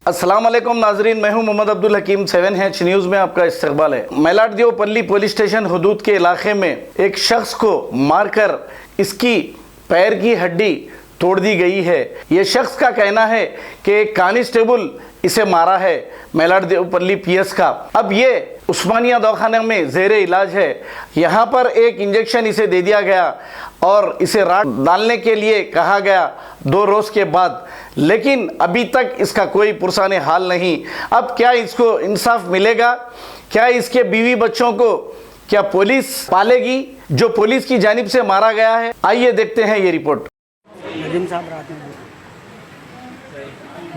अस्सलाम वालेकुम नाजरीन, मैं हूं मोहम्मद अब्दुल हकीम। 7H न्यूज़ में आपका इस्तकबाल है। मेलाडदेवपल्ली पुलिस स्टेशन हदूद के इलाके में एक शख्स को मारकर इसकी पैर की हड्डी तोड़ दी गई है। ये शख्स का कहना है कि एक कांस्टेबल इसे मारा है, मेलाडदेवपल्ली PS का। अब ये उस्मानिया दवाखाने में ज़ेरे इलाज है। यहाँ पर एक इंजेक्शन इसे दे दिया गया और इसे राड डालने के लिए कहा गया 2 रोज़ के बाद, लेकिन अभी तक इसका कोई पुरसाने हाल नहीं। अब क्या इसको इंसाफ मिलेगा? क्या इसके बीवी बच्चों को क्या पुलिस पालेगी जो पुलिस की जानिब से मारा गया है? आइए देखते हैं ये रिपोर्ट।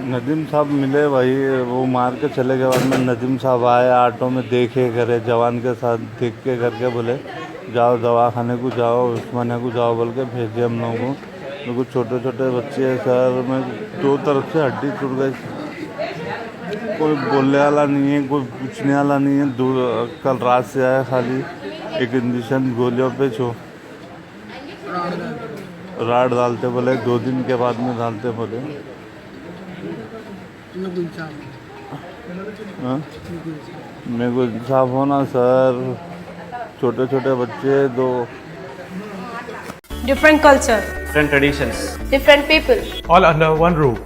नदीम साहब मिले भाई, वो मार के चले गए। बाद में नदीम साहब आए, ऑटो में देखे करे जवान के साथ, देख के करके बोले जाओ दवाखाने को जाओ, उस्मानिया को जाओ बोल के भेज दिए हम लोगों को। तो कुछ छोटे छोटे बच्चे हैं सर, में 2 तरफ से हड्डी टूट गई। कोई बोलने वाला नहीं है, कोई पूछने वाला नहीं है। दूर कल रात से आया, खाली एक इंजेक्शन गोलियों पे छो राड डालते बोले, 2 दिन के बाद में डालते बोले। मेरे को इंसाफ होना सर, छोटे छोटे बच्चे 2। Different culture, different traditions, different people, all under one roof.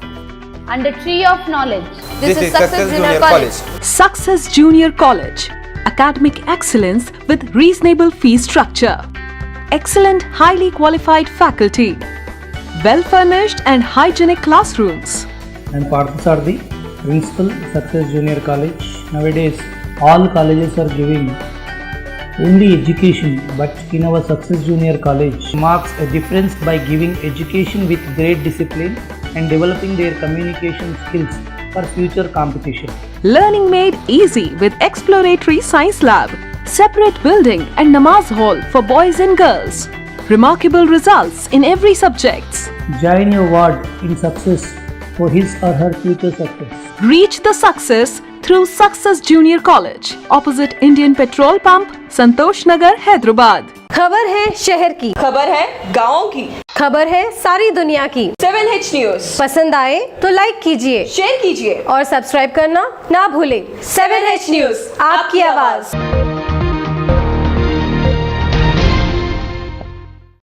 Under tree of knowledge. This is Success Junior College. Success Junior College. Academic excellence with reasonable fee structure. Excellent, highly qualified faculty. Well-furnished and hygienic classrooms. And Parthasarthi, Principal, Success Junior College. Nowadays, all colleges are giving only education, but in our Success Junior College marks a difference by giving education with great discipline and developing their communication skills for future competition. Learning made easy with exploratory science lab, separate building and namaz hall for boys and girls. Remarkable results in every subjects. Join your ward in success for his or her future success. Reach the success through Success Junior College, opposite Indian Petrol Pump, Santosh Nagar, Hyderabad. खबर है शहर की, खबर है गाँव की, खबर है सारी दुनिया की। 7H न्यूज़ पसंद आए तो लाइक कीजिए, शेयर कीजिए और सब्सक्राइब करना ना भूलें। 7H न्यूज़, आपकी आवाज़।